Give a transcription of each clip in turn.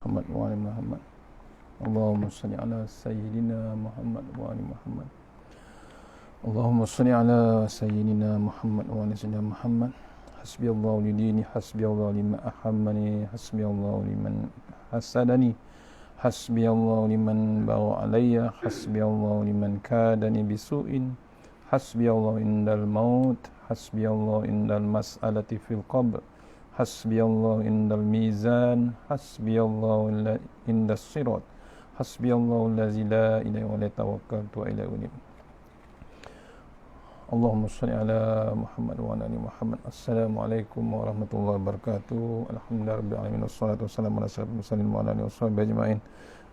Muhammad wa ali Muhammad. Allahumma salli ala sayyidina Muhammad wa ali Muhammad. Allahumma salli ala sayyidina Muhammad wa ali sayyidina Muhammad. Hasbiyallahu li dini, hasbiyallahu liman ahammani, hasbiyallahu liman hasadani, hasbiyallahu liman bawa alayya, hasbiyallahu liman kadani bisu'in, hasbiyallahu indal maut, hasbiyallahu indal mas'alati fil qabr, hasbiyallahu indal mizan, hasbiyallahu indas sirat, hasbiyallahu allazi la ilaha illa huwa tawakkaltu wa ilaihi unib. Allahumma shalli ala Muhammad wa ala ali Muhammad. Assalamualaikum warahmatullahi wabarakatuh. Alhamdulillahirabbil alamin wassalatu wassalamu ala asyrafil mursalin wa ala alihi washabihi ajmain.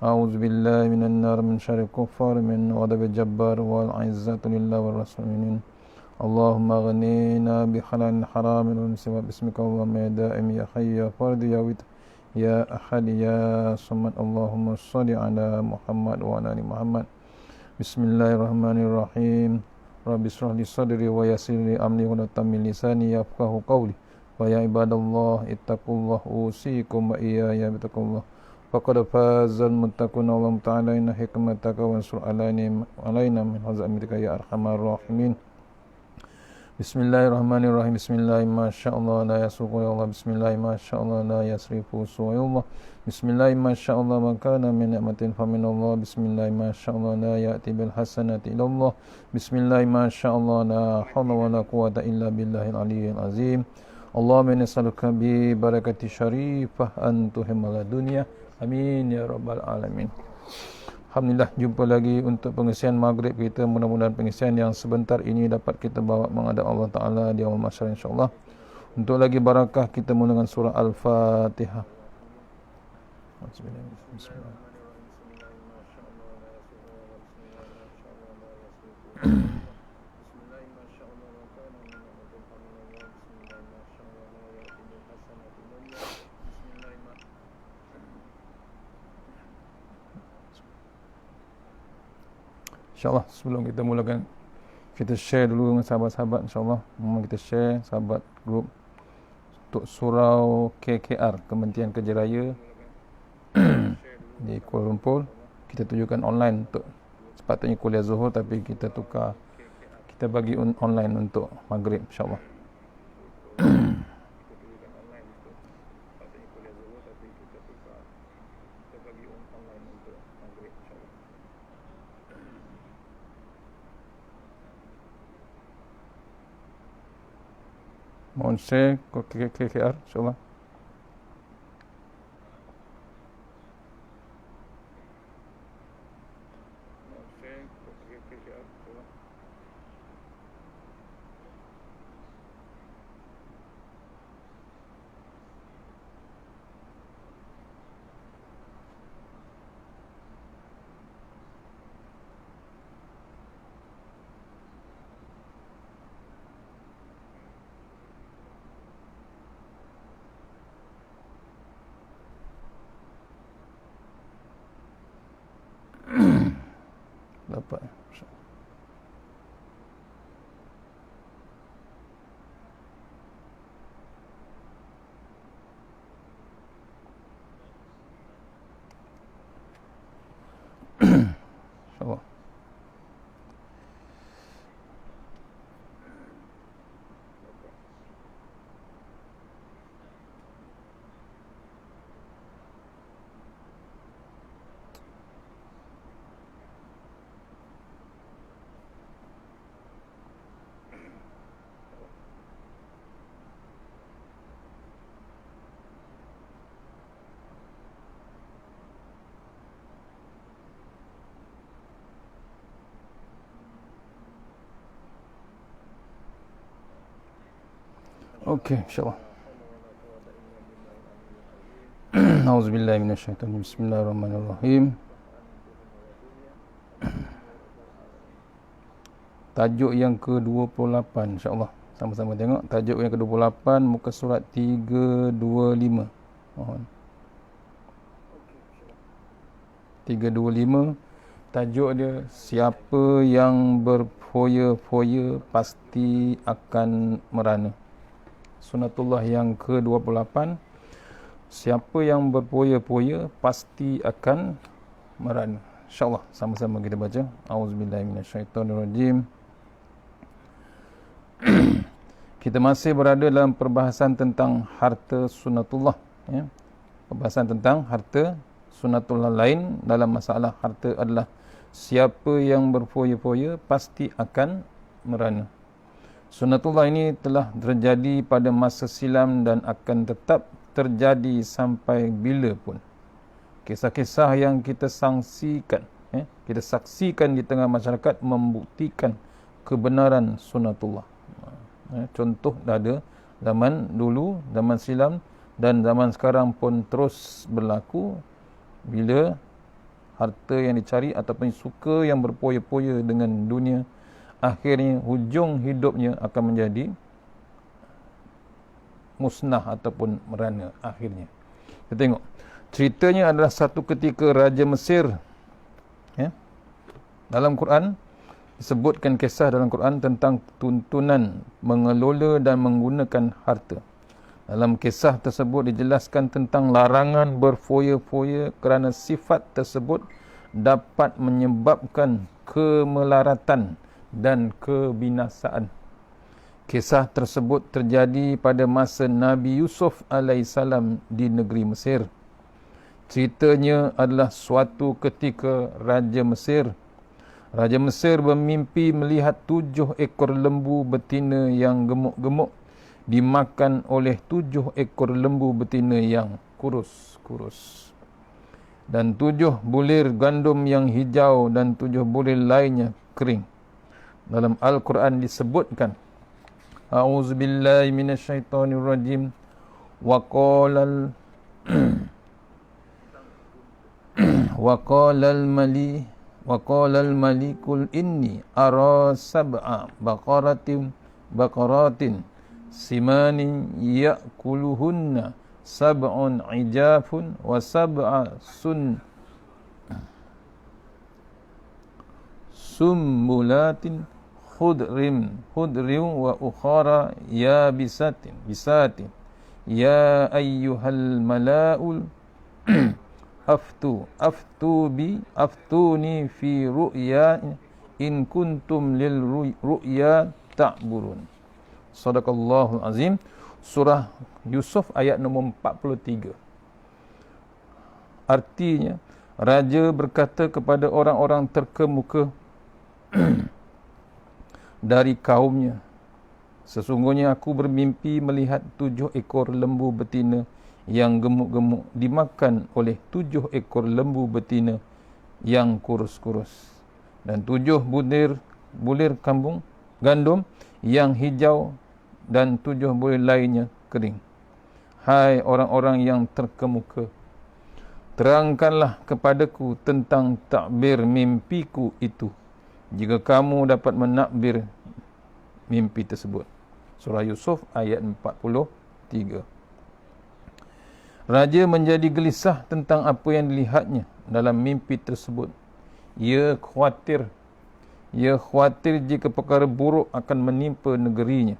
A'udzu billahi minan nar min syarril kuffar min ghadabil jabbar wal 'izzatu lillahi war rasulin. Allahumma ghnina bi halalin haramin wa siwa bismika Allahumma ya da'im ya hayy ya fard ya wit ya ahad ya samad. Allahumma shalli ala Muhammad wa ala ali Muhammad. Bismillahirrahmanirrahim. Rabbi shrah li sadri wa yassir li amri wa tammin lisani yafqahu qawli. Wa ya ibadallah ittaqullaha usikum wa iyaya bittaqullah. Faqad fazal muttaqun. Allahumma ta'ala inna hikmataka wa ansur alaina min hazamitika ya arhamar rahimin. Bismillahirrahmanirrahim. Bismillah masyaallah la yasuqu ya Allah. Bismillah masyaallah la yasrifu su'ayullah. Bismillah masyaallah ma kana min ni'matin fa min Allah. Bismillah masyaallah la ya'ti bil hasanati illa Allah. Bismillah masyaallah la haula wa la quwwata illa billahil aliyyil azim. Allahumma inni nas'aluka bi barakati syarifah an tuhimmal dunya. Amin ya rabbal alamin. Alhamdulillah, jumpa lagi untuk pengisian maghrib kita. Mudah-mudahan pengisian yang sebentar ini dapat kita bawa menghadap Allah Ta'ala di awal masyarakat insyaAllah. Untuk lagi barakah kita mula dengan surah Al-Fatihah. InsyaAllah sebelum kita mulakan, kita share dulu dengan sahabat-sahabat insyaAllah. Memang kita share sahabat grup untuk surau KKR, Kementerian Kerja Raya di Kuala Lumpur. Kita tujukan online untuk sepatutnya kuliah Zuhur, tapi kita tukar, kita bagi online untuk maghrib insyaAllah. Mohon share ke KKR insyaAllah. Dapat insyaAllah. Okey, insyaAllah. Auzubillahi minasyaitanir rajim. Bismillahirrahmanirrahim. Tajuk yang ke-28 insyaAllah. Sama-sama tengok tajuk yang ke-28, muka surat 325. Mohon 325. Tajuk dia, siapa yang berfoya-foya pasti akan merana. Sunatullah yang ke-28. Siapa yang berpoya-poya pasti akan merana. InsyaAllah sama-sama kita baca. A'udzubillahi minasyaitonirrajim. Kita masih berada dalam perbahasan tentang harta sunatullah, ya. Perbahasan tentang harta sunatullah lain dalam masalah harta adalah siapa yang berfoya-foya pasti akan merana. Sunatullah ini telah terjadi pada masa silam dan akan tetap terjadi sampai bila pun. Kisah-kisah yang kita saksikan, kita saksikan di tengah masyarakat membuktikan kebenaran sunatullah. Contoh dah ada zaman dulu, zaman silam dan zaman sekarang pun terus berlaku. Bila harta yang dicari ataupun suka yang berpoya-poya dengan dunia, akhirnya hujung hidupnya akan menjadi musnah ataupun merana akhirnya. Kita tengok. Ceritanya adalah satu ketika Raja Mesir, ya, dalam Quran disebutkan kisah dalam Quran tentang tuntunan mengelola dan menggunakan harta. Dalam kisah tersebut dijelaskan tentang larangan berfoya-foya kerana sifat tersebut dapat menyebabkan kemelaratan dan kebinasaan. Kisah tersebut terjadi pada masa Nabi Yusuf alaihissalam di negeri Mesir. Ceritanya adalah suatu ketika Raja Mesir bermimpi melihat 7 ekor lembu betina yang gemuk-gemuk dimakan oleh 7 ekor lembu betina yang kurus-kurus. Dan 7 bulir gandum yang hijau dan 7 bulir lainnya kering. Dalam Al-Quran disebutkan, A'udzubillahi minasyaitonirrajim. Waqala al-malikul inni ara sab'a baqaratin simanin ya'kuluhunna sab'un ijafun wa sab'a sumbulatin khudrim wa ukhara bisatin ya ayyuhal mala'ul aftuni fi ru'ya in kuntum lil ru'ya ta'burun. Sadaqallahul azim. Surah Yusuf ayat nombor 43. Artinya, raja berkata kepada orang-orang terkemuka dari kaumnya, sesungguhnya aku bermimpi melihat 7 ekor lembu betina yang gemuk-gemuk dimakan oleh 7 ekor lembu betina yang kurus-kurus dan 7 bulir gandum yang hijau dan 7 bulir lainnya kering. Hai orang-orang yang terkemuka, terangkanlah kepadaku tentang takbir mimpiku itu jika kamu dapat menakbir mimpi tersebut. Surah Yusuf ayat 43. Raja menjadi gelisah tentang apa yang dilihatnya dalam mimpi tersebut. Ia khawatir jika perkara buruk akan menimpa negerinya.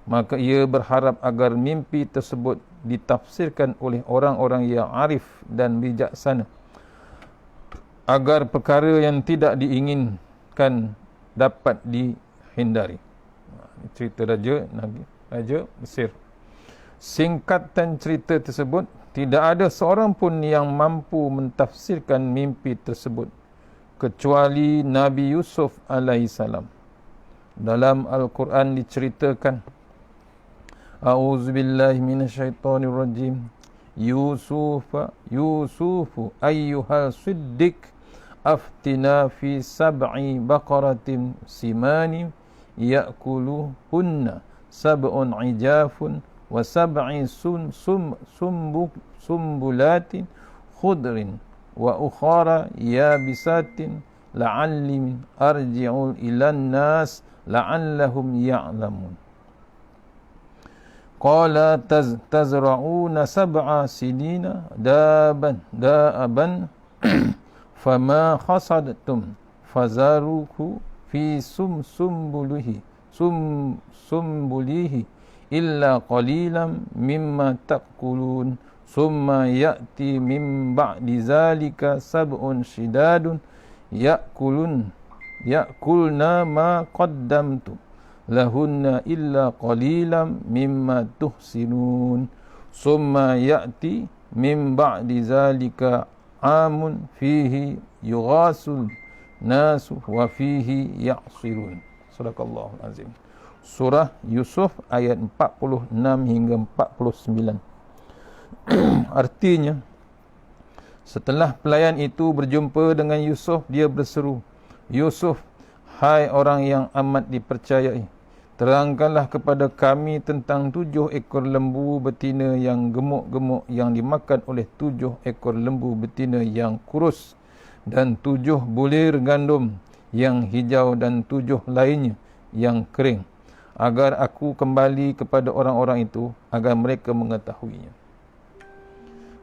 Maka ia berharap agar mimpi tersebut ditafsirkan oleh orang-orang yang arif dan bijaksana, agar perkara yang tidak diinginkan dapat dihindari. Cerita Raja Mesir. Singkatan cerita tersebut, tidak ada seorang pun yang mampu mentafsirkan mimpi tersebut kecuali Nabi Yusuf alaihissalam. Dalam Al-Quran diceritakan, A'udzubillahi minasyaitonirrajim. Yusufu ayyuhal siddiq aftina fi sab'i baqaratin simanin ya'kuluhunna sab'un ijafun wa sab'i sumbulatin khudrin wa ukhara yabisatin la'alli arji'u ilan nas la'allahum ya'lamun. Qala tazra'una sab'a sinina da'aban fama khasadtum fazaruhu fi sumbulihi illa qalilan mimma taqulun summa ya'ti min ba'di zalika sab'un shidadun ya'kulna ma qaddamtu lahunna illa qalilan mimma tuhsinun summa ya'ti min ba'di zalika amun fihi yughasul nasu wa fihi ya'sirun. Sadaqallahul azim. Surah Yusuf ayat 46 hingga 49. Artinya, setelah pelayan itu berjumpa dengan Yusuf, dia berseru, Yusuf, hai orang yang amat dipercayai, terangkanlah kepada kami tentang 7 ekor lembu betina yang gemuk-gemuk yang dimakan oleh 7 ekor lembu betina yang kurus, dan 7 bulir gandum yang hijau dan 7 lainnya yang kering, agar aku kembali kepada orang-orang itu agar mereka mengetahuinya.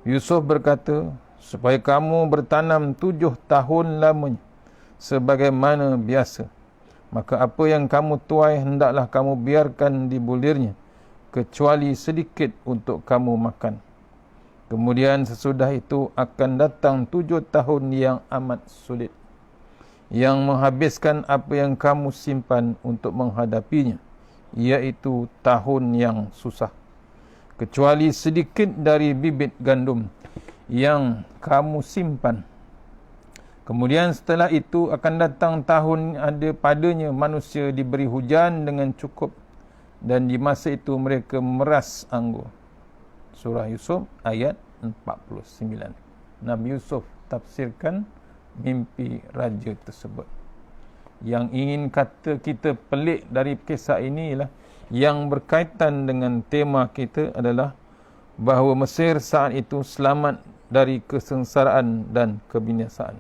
Yusuf berkata, supaya kamu bertanam 7 tahun lamanya sebagaimana biasa, maka apa yang kamu tuai hendaklah kamu biarkan di bulirnya, kecuali sedikit untuk kamu makan. Kemudian sesudah itu akan datang 7 tahun yang amat sulit, yang menghabiskan apa yang kamu simpan untuk menghadapinya, iaitu tahun yang susah, kecuali sedikit dari bibit gandum yang kamu simpan. Kemudian setelah itu akan datang tahun ada padanya manusia diberi hujan dengan cukup, dan di masa itu mereka meras anggur. Surah Yusuf ayat 49. Nabi Yusuf tafsirkan mimpi raja tersebut. Yang ingin kata kita pelik dari kisah ini ialah yang berkaitan dengan tema kita adalah bahawa Mesir saat itu selamat dari kesengsaraan dan kebinasaan,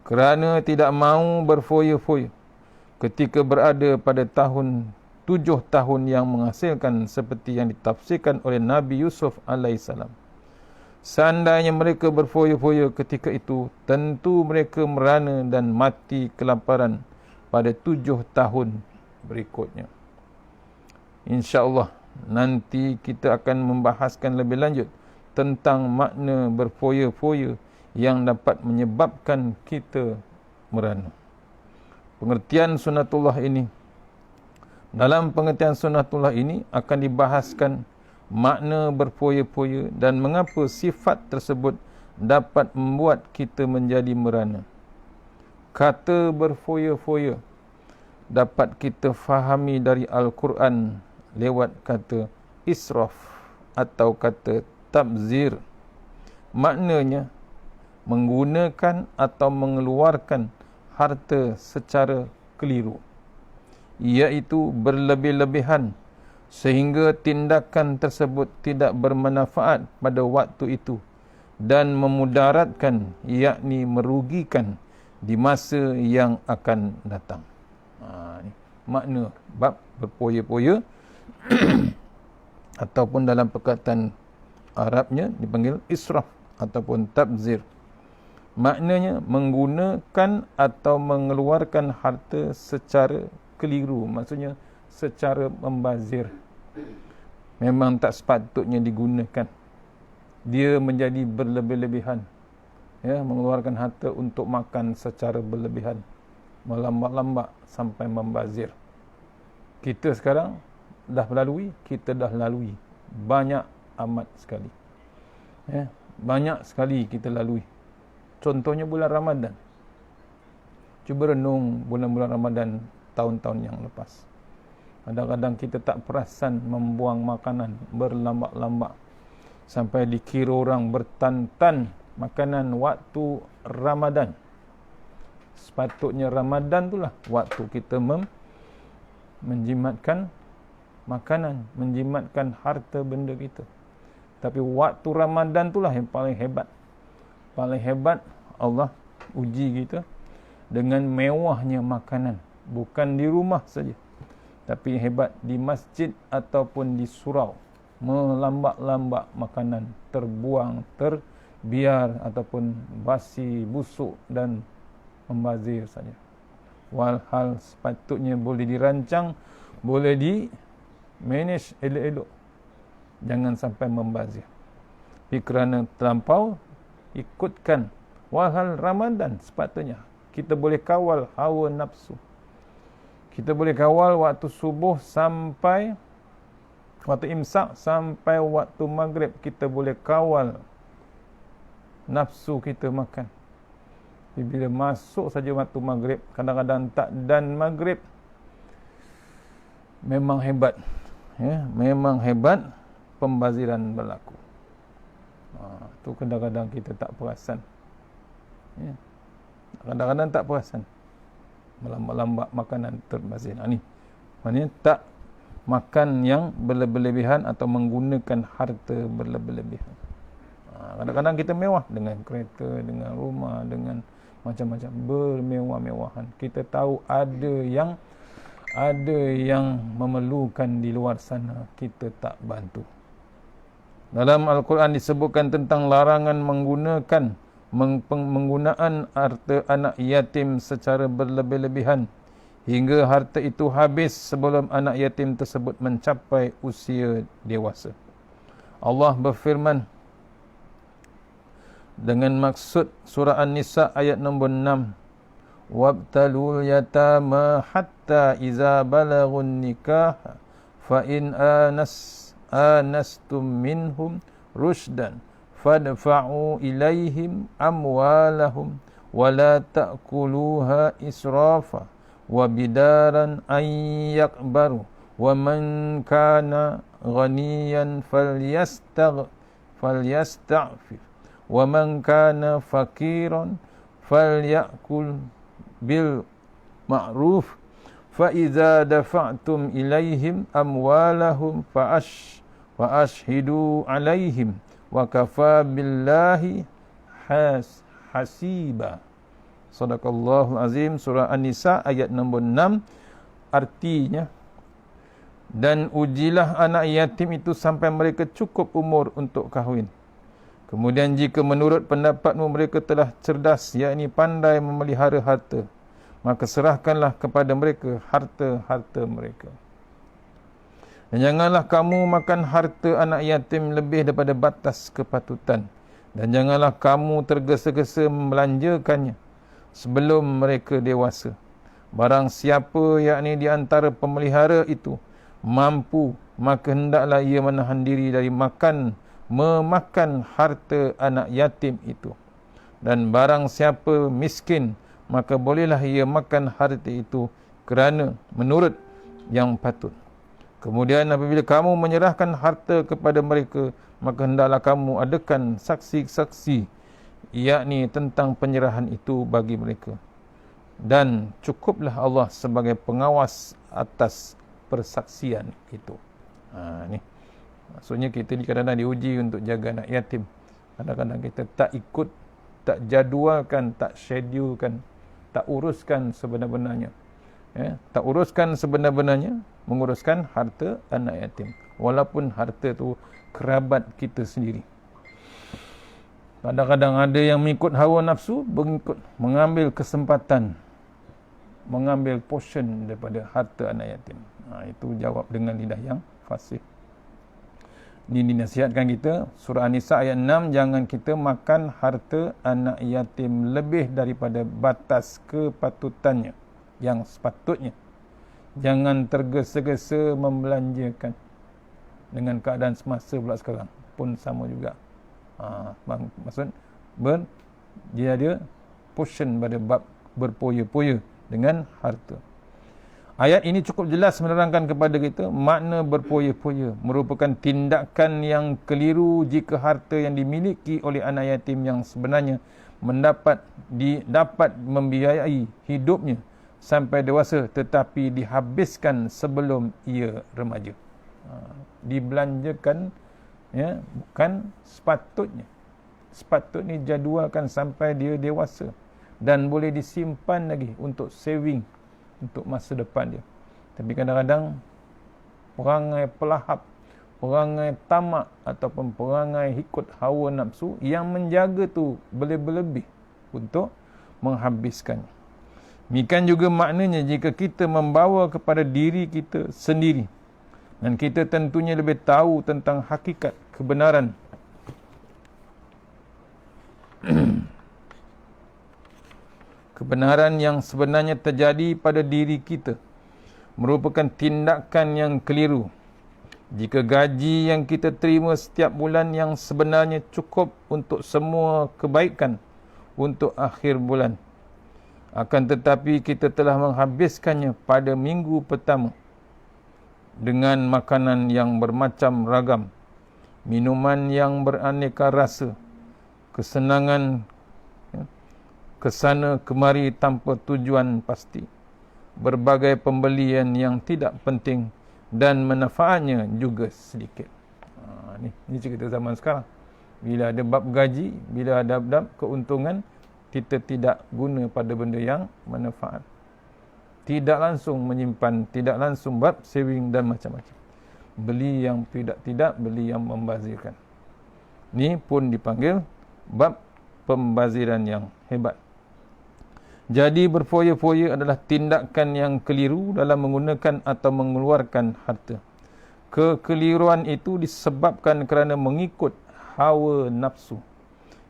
kerana tidak mahu berfoya-foya ketika berada pada tahun 7 tahun yang menghasilkan seperti yang ditafsirkan oleh Nabi Yusuf alaihissalam. Seandainya mereka berfoya-foya ketika itu, tentu mereka merana dan mati kelaparan pada 7 tahun berikutnya. InsyaAllah nanti kita akan membahaskan lebih lanjut tentang makna berfoya-foya yang dapat menyebabkan kita merana. Pengertian sunnatullah ini, dalam pengertian sunnatullah ini akan dibahaskan makna berfoya-foya dan mengapa sifat tersebut dapat membuat kita menjadi merana. Kata berfoya-foya dapat kita fahami dari Al-Quran lewat kata israf atau kata tabzir. Maknanya menggunakan atau mengeluarkan harta secara keliru, iaitu berlebih-lebihan sehingga tindakan tersebut tidak bermanfaat pada waktu itu dan memudaratkan, yakni merugikan di masa yang akan datang. Ini makna bab berfoya-foya ataupun dalam perkataan Arabnya dipanggil israf ataupun tabzir. Maknanya menggunakan atau mengeluarkan harta secara keliru, maksudnya secara membazir. Memang tak sepatutnya digunakan. Dia menjadi berlebih-lebihan. Ya, mengeluarkan harta untuk makan secara berlebihan, melambat-lambat sampai membazir. Kita sekarang dah lalui banyak amat sekali. Ya, banyak sekali kita lalui. Contohnya bulan Ramadan. Cuba renung bulan-bulan Ramadan tahun-tahun yang lepas. Kadang-kadang kita tak perasan membuang makanan berlambat-lambat sampai dikira orang bertantan makanan waktu Ramadan. Sepatutnya Ramadan itulah waktu kita menjimatkan makanan, menjimatkan harta benda kita. Tapi waktu Ramadan itulah yang paling hebat. Paling hebat Allah uji kita dengan mewahnya makanan. Bukan di rumah saja, tapi hebat di masjid ataupun di surau. Melambat-lambat makanan, terbuang, terbiar ataupun basi, busuk dan membazir saja. Walhal sepatutnya boleh dirancang, boleh di manage elok-elok. Jangan sampai membazir. Tapi kerana terlampau ikutkan wahal Ramadan, sepatutnya kita boleh kawal hawa nafsu. Kita boleh kawal waktu subuh sampai waktu imsak sampai waktu maghrib. Kita boleh kawal nafsu kita makan. Bila masuk saja waktu maghrib, kadang-kadang tak dan maghrib, memang hebat, memang hebat pembaziran berlaku. Tu kadang-kadang kita tak perasan, kadang-kadang tak perasan melambat-lambat makanan terbazir. Ni maknanya tak makan yang berlebihan atau menggunakan harta berlebihan. Kadang-kadang kita mewah dengan kereta, dengan rumah, dengan macam-macam bermewah-mewahan. Kita tahu ada yang memerlukan di luar sana, kita tak bantu. Dalam Al-Quran disebutkan tentang larangan penggunaan harta anak yatim secara berlebih-lebihan hingga harta itu habis sebelum anak yatim tersebut mencapai usia dewasa. Allah berfirman dengan maksud surah An-Nisa ayat nombor 6, wabtalul yatama hatta iza balagun nikah fa in anastum minhum rushdan fadfa'u ilaihim amwalahum wala ta'kuluha israfa wa bidaran an yakbaru wa man kana ghaniyan falyasta'fif wa man kana fakiran falyakul bil ma'ruf fa idza dafa'tum ilaihim amwalahum fa ashhidu alaihim wa kafa billahi hasiba. Sadaqallahul azim. Surah An-Nisa ayat nombor 6. Artinya, dan ujilah anak yatim itu sampai mereka cukup umur untuk kahwin. Kemudian jika menurut pendapatmu mereka telah cerdas, yakni pandai memelihara harta, maka serahkanlah kepada mereka harta-harta mereka. Dan janganlah kamu makan harta anak yatim lebih daripada batas kepatutan. Dan janganlah kamu tergesa-gesa membelanjakannya sebelum mereka dewasa. Barang siapa yakni di antara pemelihara itu mampu, maka hendaklah ia menahan diri dari memakan harta anak yatim itu. Dan barang siapa miskin, maka bolehlah ia makan harta itu kerana menurut yang patut. Kemudian apabila kamu menyerahkan harta kepada mereka, maka hendaklah kamu adakan saksi-saksi, yakni tentang penyerahan itu bagi mereka. Dan cukuplah Allah sebagai pengawas atas persaksian itu. Ni maksudnya kita ni kadang-kadang diuji untuk jaga anak yatim. Kadang-kadang kita tak ikut, tak jadualkan, tak schedulekan, tak uruskan sebenar-benarnya. Tak uruskan sebenar-benarnya menguruskan harta anak yatim. Walaupun harta tu kerabat kita sendiri. Kadang-kadang ada yang mengikut hawa nafsu, mengambil kesempatan, mengambil portion daripada harta anak yatim. Itu jawab dengan lidah yang fasih. Ini dinasihatkan kita, surah An-Nisa ayat 6, jangan kita makan harta anak yatim lebih daripada batas kepatutannya, yang sepatutnya. Jangan tergesa-gesa membelanjakan. Dengan keadaan semasa pula sekarang pun sama juga. Maksud dia ada portion pada bab berpoya-poya dengan harta. Ayat ini cukup jelas menerangkan kepada kita makna berpoya-poya merupakan tindakan yang keliru jika harta yang dimiliki oleh anak yatim yang sebenarnya dapat membiayai hidupnya sampai dewasa tetapi dihabiskan sebelum ia remaja. Dibelanjakan, bukan sepatutnya jadualkan sampai dia dewasa dan boleh disimpan lagi untuk saving untuk masa depan dia. Tapi kadang-kadang perangai pelahap, perangai tamak ataupun perangai ikut hawa nafsu yang menjaga tu berlebih-lebih untuk menghabiskannya. Demikian juga maknanya jika kita membawa kepada diri kita sendiri dan kita tentunya lebih tahu tentang hakikat kebenaran Kebenaran yang sebenarnya terjadi pada diri kita merupakan tindakan yang keliru. Jika gaji yang kita terima setiap bulan yang sebenarnya cukup untuk semua kebaikan untuk akhir bulan, akan tetapi kita telah menghabiskannya pada minggu pertama dengan makanan yang bermacam ragam, minuman yang beraneka rasa, kesenangan kesana kemari tanpa tujuan pasti, berbagai pembelian yang tidak penting dan manfaatnya juga sedikit. Ni cerita zaman sekarang. Bila ada bab gaji, bila ada bab keuntungan, kita tidak guna pada benda yang manfaat. Tidak langsung menyimpan, tidak langsung bab saving dan macam-macam. Beli yang tidak, beli yang membazirkan. Ni pun dipanggil bab pembaziran yang hebat. Jadi berfoya-foya adalah tindakan yang keliru dalam menggunakan atau mengeluarkan harta. Kekeliruan itu disebabkan kerana mengikut hawa nafsu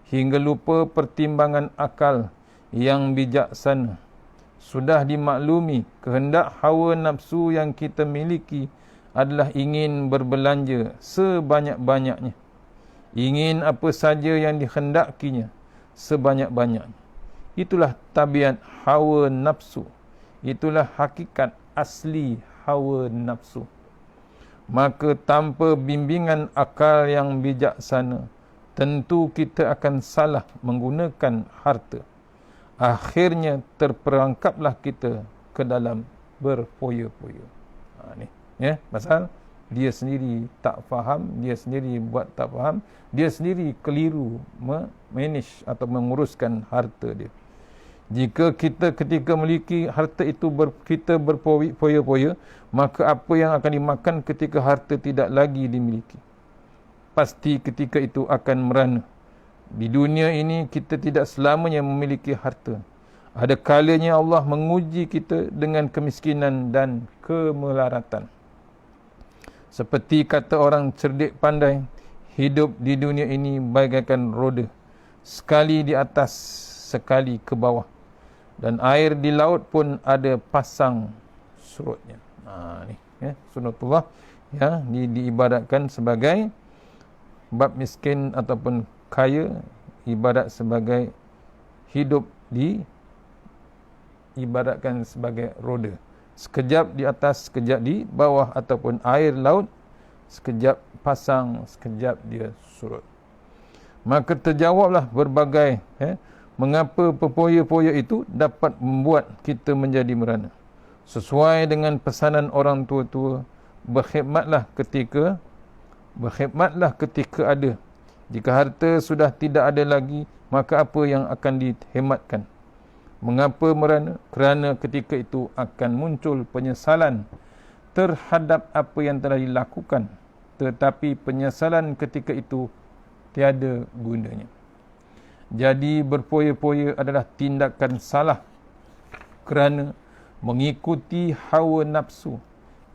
hingga lupa pertimbangan akal yang bijaksana. Sudah dimaklumi kehendak hawa nafsu yang kita miliki adalah ingin berbelanja sebanyak-banyaknya. Ingin apa saja yang dihendakinya sebanyak-banyaknya. Itulah tabiat hawa nafsu. Itulah hakikat asli hawa nafsu. Maka tanpa bimbingan akal yang bijaksana, tentu kita akan salah menggunakan harta. Akhirnya terperangkaplah kita ke dalam berfoya-foya. Pasal dia sendiri tak faham, dia sendiri buat tak faham, dia sendiri keliru manage atau menguruskan harta dia. Jika kita ketika memiliki harta itu kita berfoya-foya, maka apa yang akan dimakan ketika harta tidak lagi dimiliki? Pasti ketika itu akan merana. Di dunia ini kita tidak selamanya memiliki harta. Ada kalanya Allah menguji kita dengan kemiskinan dan kemelaratan. Seperti kata orang cerdik pandai, hidup di dunia ini bagaikan roda, sekali di atas, sekali ke bawah. Dan air di laut pun ada pasang surutnya. Sunnatullah diibaratkan sebagai bab miskin ataupun kaya, ibarat sebagai hidup ibaratkan sebagai roda. Sekejap di atas, sekejap di bawah, ataupun air laut, sekejap pasang, sekejap dia surut. Maka terjawablah berbagai mengapa perfoya-foya itu dapat membuat kita menjadi merana. Sesuai dengan pesanan orang tua-tua, berkhidmatlah ketika ada. Jika harta sudah tidak ada lagi, maka apa yang akan dihematkan? Mengapa merana? Kerana ketika itu akan muncul penyesalan terhadap apa yang telah dilakukan. Tetapi penyesalan ketika itu tiada gunanya. Jadi berfoya-foya adalah tindakan salah kerana mengikuti hawa nafsu.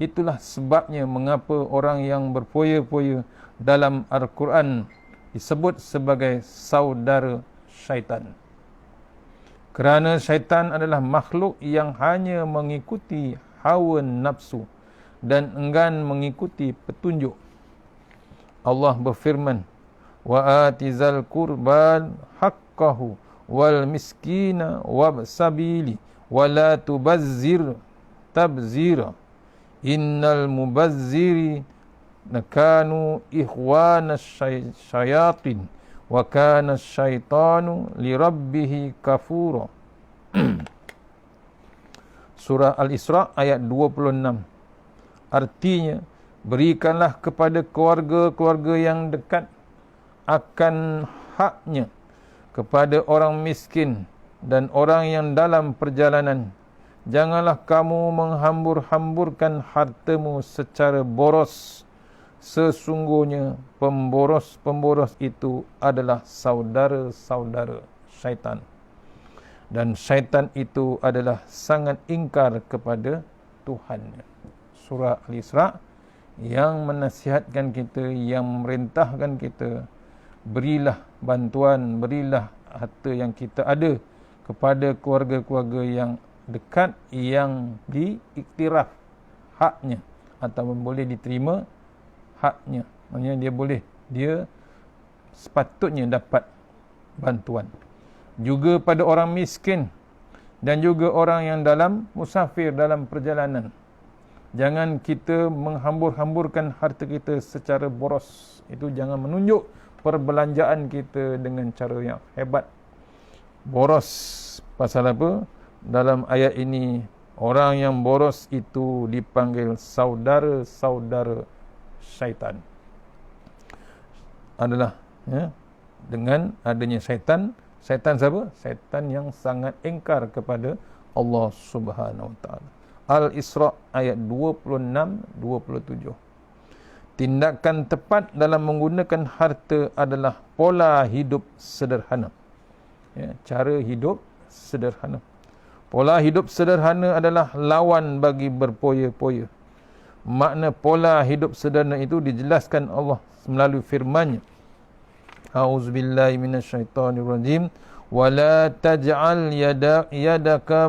Itulah sebabnya mengapa orang yang berfoya-foya dalam Al-Quran disebut sebagai saudara syaitan. Kerana syaitan adalah makhluk yang hanya mengikuti hawa nafsu dan enggan mengikuti petunjuk. Allah berfirman, wa atizal qurban haqqahu wal miskina wabsabili wala tubazzir tabzira innal mubazziri nakanu ikhwana syayatin wa kana syaitanu lirabbih kafura. Surah Al-Isra ayat 26. Artinya, berikanlah kepada keluarga-keluarga yang dekat akan haknya, kepada orang miskin dan orang yang dalam perjalanan. Janganlah kamu menghambur-hamburkan hartamu secara boros. Sesungguhnya pemboros-pemboros itu adalah saudara-saudara syaitan. Dan syaitan itu adalah sangat ingkar kepada Tuhannya. Surah Al-Isra yang menasihatkan kita, yang memerintahkan kita, berilah bantuan, berilah harta yang kita ada kepada keluarga-keluarga yang dekat yang diiktiraf haknya atau boleh diterima haknya. Maksudnya dia sepatutnya dapat bantuan. Juga pada orang miskin dan juga orang yang dalam musafir dalam perjalanan. Jangan kita menghambur-hamburkan harta kita secara boros. Itu jangan menunjuk perbelanjaan kita dengan cara yang hebat. Boros. Pasal apa? Dalam ayat ini, orang yang boros itu dipanggil saudara-saudara syaitan. Adalah dengan adanya syaitan. Syaitan siapa? Syaitan yang sangat ingkar kepada Allah Subhanahu Wa Taala. Al-Isra ayat 26-27. Tindakan tepat dalam menggunakan harta adalah pola hidup sederhana. Cara hidup sederhana. Pola hidup sederhana adalah lawan bagi berpoya-poya. Makna pola hidup sederhana itu dijelaskan Allah melalui firman-Nya. A'udzubillahi minasyaitonirrajim. Wala taj'al yadaka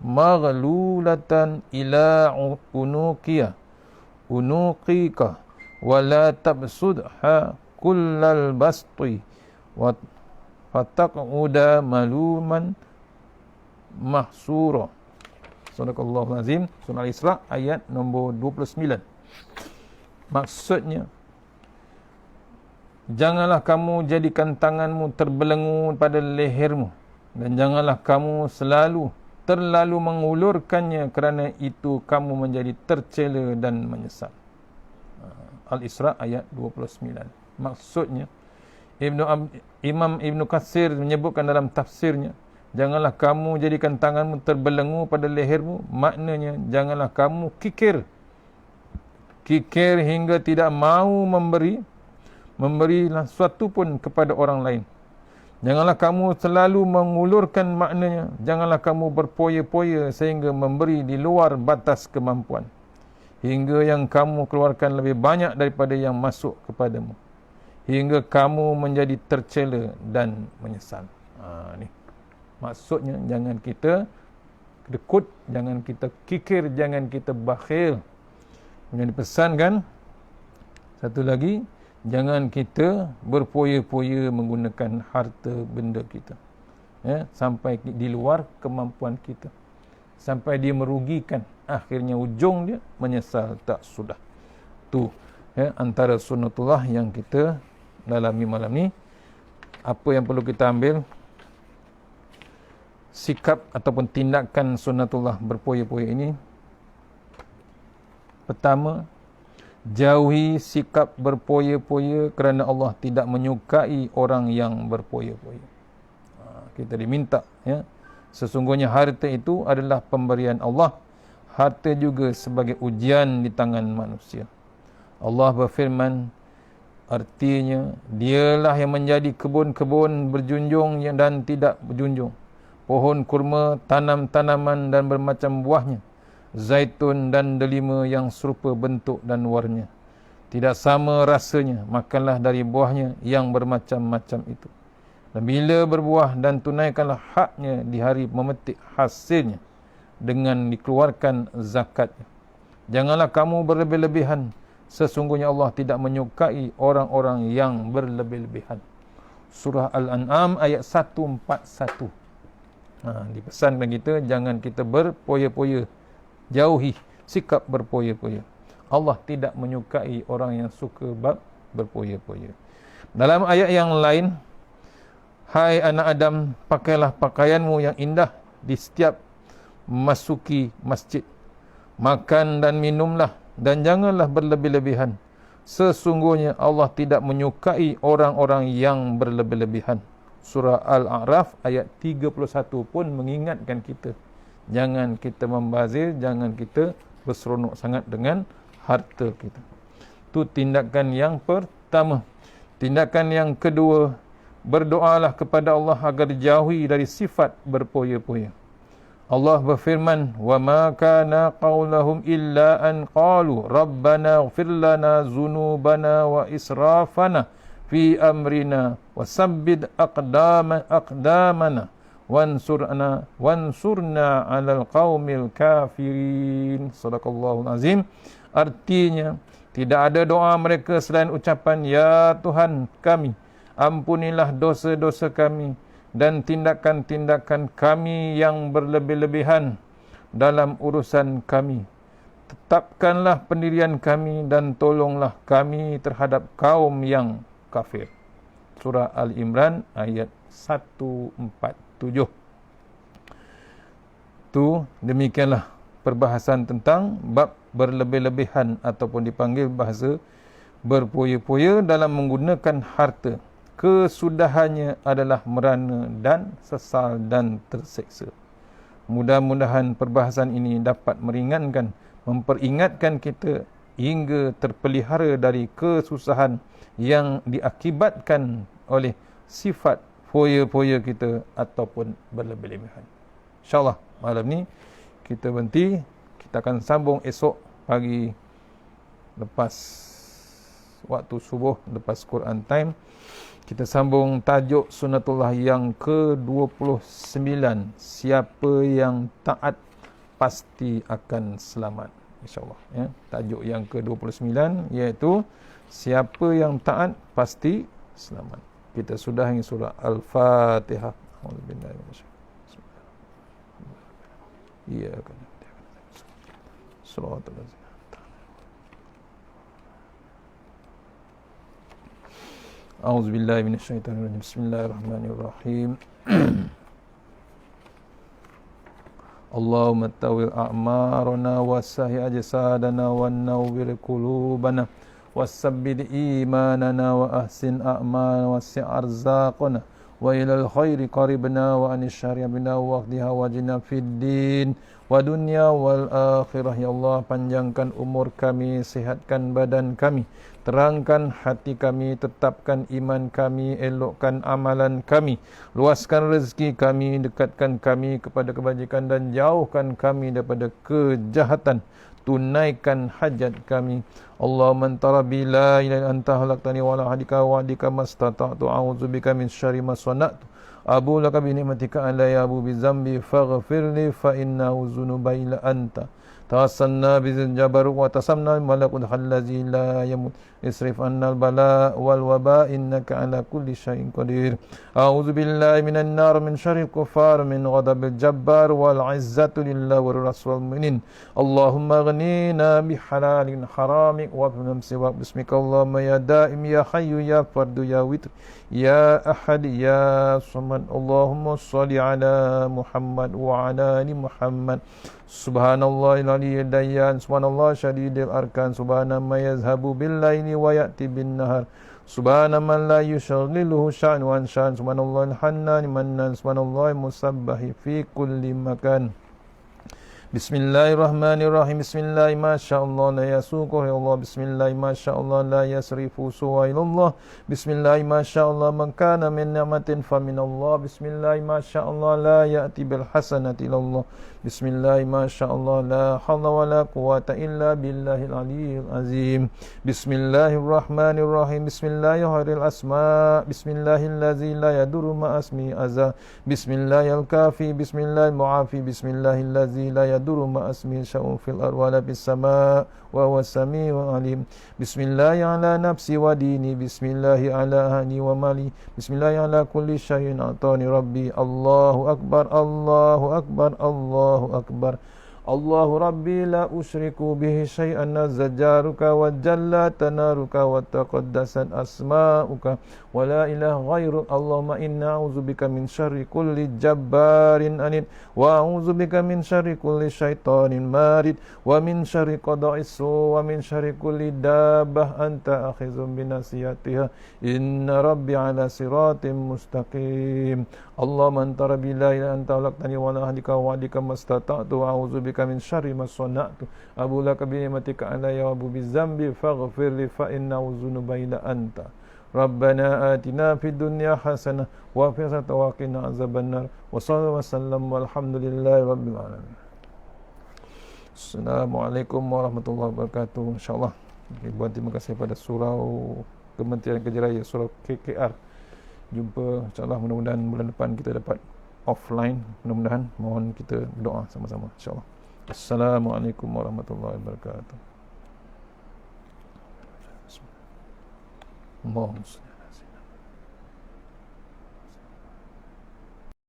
maghlulatan ila unuqika wala tabsudha kullal basti wa fataq'uda maluman mahsura. Sadaqallahul azim. Surah Al-Isra ayat nombor 29. Maksudnya, janganlah kamu jadikan tanganmu terbelenggu pada lehermu, dan janganlah kamu terlalu mengulurkannya, kerana itu kamu menjadi tercela dan menyesal. Al-Isra ayat 29. Maksudnya, Imam Ibn Katsir menyebutkan dalam tafsirnya, janganlah kamu jadikan tanganmu terbelenggu pada lehermu. Maknanya, janganlah kamu kikir hingga tidak mahu memberilah sesuatu pun kepada orang lain. Janganlah kamu selalu mengulurkan, maknanya janganlah kamu berpoya-poya sehingga memberi di luar batas kemampuan, hingga yang kamu keluarkan lebih banyak daripada yang masuk kepadamu, hingga kamu menjadi tercela dan menyesal. Ni maksudnya, jangan kita dekut, jangan kita kikir, jangan kita bakhil. Kemudian dipesankan satu lagi, jangan kita berpoya-poya menggunakan harta benda kita, sampai di luar kemampuan kita, sampai dia merugikan. Akhirnya ujung dia menyesal tak sudah. Tu antara sunnatullah yang kita dalami malam ni. Apa yang perlu kita ambil sikap ataupun tindakan sunnatullah berpoya-poya ini? Pertama, jauhi sikap berpoya-poya, kerana Allah tidak menyukai orang yang berpoya-poya. Kita diminta, sesungguhnya harta itu adalah pemberian Allah. Harta juga sebagai ujian di tangan manusia. Allah berfirman, artinya, dialah yang menjadi kebun-kebun berjunjung dan tidak berjunjung, pohon kurma, tanam-tanaman dan bermacam buahnya, zaitun dan delima yang serupa bentuk dan warnanya, tidak sama rasanya. Makanlah dari buahnya yang bermacam-macam itu, dan bila berbuah, dan tunaikanlah haknya di hari memetik hasilnya dengan dikeluarkan zakatnya. Janganlah kamu berlebih-lebihan, sesungguhnya Allah tidak menyukai orang-orang yang berlebih-lebihan. Surah Al-An'am ayat 141. Dipesankan kita, jangan kita berpoya-poya. Jauhi sikap berpoya-poya. Allah tidak menyukai orang yang suka berpoya-poya. Dalam ayat yang lain, hai anak Adam, pakailah pakaianmu yang indah di setiap masuki masjid. Makan dan minumlah, dan janganlah berlebih-lebihan. Sesungguhnya Allah tidak menyukai orang-orang yang berlebih-lebihan. Surah Al-A'raf ayat 31 pun mengingatkan kita, jangan kita membazir, jangan kita berseronok sangat dengan harta kita. Itu tindakan yang pertama. Tindakan yang kedua, berdoalah kepada Allah agar dijauhi dari sifat berpoya-poya. Allah berfirman, wa ma kana qaulahum illa an qalu rabbana ighfir lana dzunubana wa israfana fi amrina wasabbid aqdamana wansurna 'alal qaumil kafirin. Sadaqallahul azim. Artinya, tidak ada doa mereka selain ucapan ya Tuhan kami, ampunilah dosa-dosa kami dan tindakan-tindakan kami yang berlebih-lebihan dalam urusan kami. Tetapkanlah pendirian kami dan tolonglah kami terhadap kaum yang kafir. Surah Al-Imran ayat 147. Demikianlah perbahasan tentang bab berlebih-lebihan ataupun dipanggil bahasa berpoya-poya dalam menggunakan harta. Kesudahannya adalah merana dan sesal dan terseksa. Mudah-mudahan perbahasan ini dapat meringankan, memperingatkan kita hingga terpelihara dari kesusahan yang diakibatkan oleh sifat poya-poya kita ataupun berlebih-lebihan. InsyaAllah malam ni kita berhenti. Kita akan sambung esok pagi lepas waktu subuh, lepas Quran time. Kita sambung tajuk Sunnatullah yang ke-29. Siapa yang taat pasti akan selamat. InsyaAllah. Ya. Tajuk yang ke-29 iaitu siapa yang taat pasti selamat. Kita sudahi surah Al-Fatihah. Ya kan. A'udzu billahi minasyaitonir rajim. Bismillahirrahmanirrahim. Allahumma tawil a'marana wasahi ajsadana wan nawwir qulubana wasabbid imanana wa ahsin a'malana wasi' arzaqana wa ilal khairi qaribna wa anish syarri bina waqtiha wajina fid din wa dunya wal akhirah. Ya Allah, panjangkan umur kami, sihatkan badan kami, terangkan hati kami, tetapkan iman kami, elokkan amalan kami, luaskan rezeki kami, dekatkan kami kepada kebajikan dan jauhkan kami daripada kejahatan, tunaikan hajat kami. Allahumma anta rabbi la ilaha illa anta khalaqtani wa la hadika wa hadika mastata'tu a'udzubika min syarri ma sana'tu abu laka bi ni'matika alayya abu bi zambi faghfirli fa innahu dzunuba illa anta tawassalna bi jabaruk wa tasamna malakul khallazi la yamut isrif annal bala wal waba innaka ala kulli syai'in qadir. A'udzu billahi minan nar min syarril kufar min ghadabil jabbar wal izzatu lillahi wa rasul mu'minin. Allahumma ghnina bi halalin haramik wa bi siwak bismika Allahumma ya daim ya hayyu ya fardu ya witr ya ahad ya samad. Allahumma shalli ala Muhammad wa ala ali Muhammad. Subhanallahil aliyyid dayyan, subhanallah syadidil arkan, subhana ma yazhabu bil laili wa ya'ti bin nahar, subhana man la yushghiluhu sya'nu an sya'an, subhanallahil hannan mannan, subhanallahil musabbahi fi kulli makan. Bismillahirrahmanirrahim. Bismillah masyaallah la yasuqu ya Allah. Bismillah masyaallah la yasrifu suwa ilallah. Bismillah masyaallah man kana min ni'matin fa min Allah. Bismillah masyaallah la ya'ti bil hasanati ilallah. Bismillah masyaallah la haula wala quwata illa billahil aliyyil azim. Bismillahirrahmanirrahim. Bismillahirrahmanirrahim asma. Bismillahillazi la yadurru ma asmi azza. Bismillahil kafi. Bismillahil muafi. Bismillahillazi la yadurru ma asmi sya'un fil ardi wa la bis sama wa huwas samiul alim. Bismillahi ala nafsi wa dini. Bismillahi ala ahli wa mali. Bismillahi ala kulli syai'in atani rabbi. Allahu akbar. Allahu akbar. Allahu akbar. Allahu Rabbi la usyriku bihi syai'an nazjaruka wa jalla tanaruka wa taqaddasat asma'uka wa la ilaha ghairuk. Allahumma inna a'udzubika min syarri kulli jabbarin anid wa a'udzubika min syarri kulli syaitanin marid wa min syarri qada'is su wa min syarri kulli dabbah anta akhizum binasiyatiha inna rabbi ala siratim mustaqim. Allahumma anta rabbi la ilaha anta khalaqtani wa la ahdika wa adika mastata'tu wa a'udzubika min syarri ma sana'tu abu laka bi ni'matika alayya wa abu bi zambi faghfir li fa innahu dzunuba illa anta. Rabbana atina fid dunya hasanah wa fil akhirati wa qina azabannar. Wa sallallahu wasallam walhamdulillahi rabbil alamin. Assalamualaikum warahmatullahi wabarakatuh. Insyaallah ribuan terima kasih pada surau Kementerian Kerja Raya, surau KKR jumpa insyaAllah. Mudah-mudahan bulan depan kita dapat offline. Mudah-mudahan, mohon kita berdoa sama-sama insyaAllah. Assalamualaikum warahmatullahi wabarakatuh. Allahumma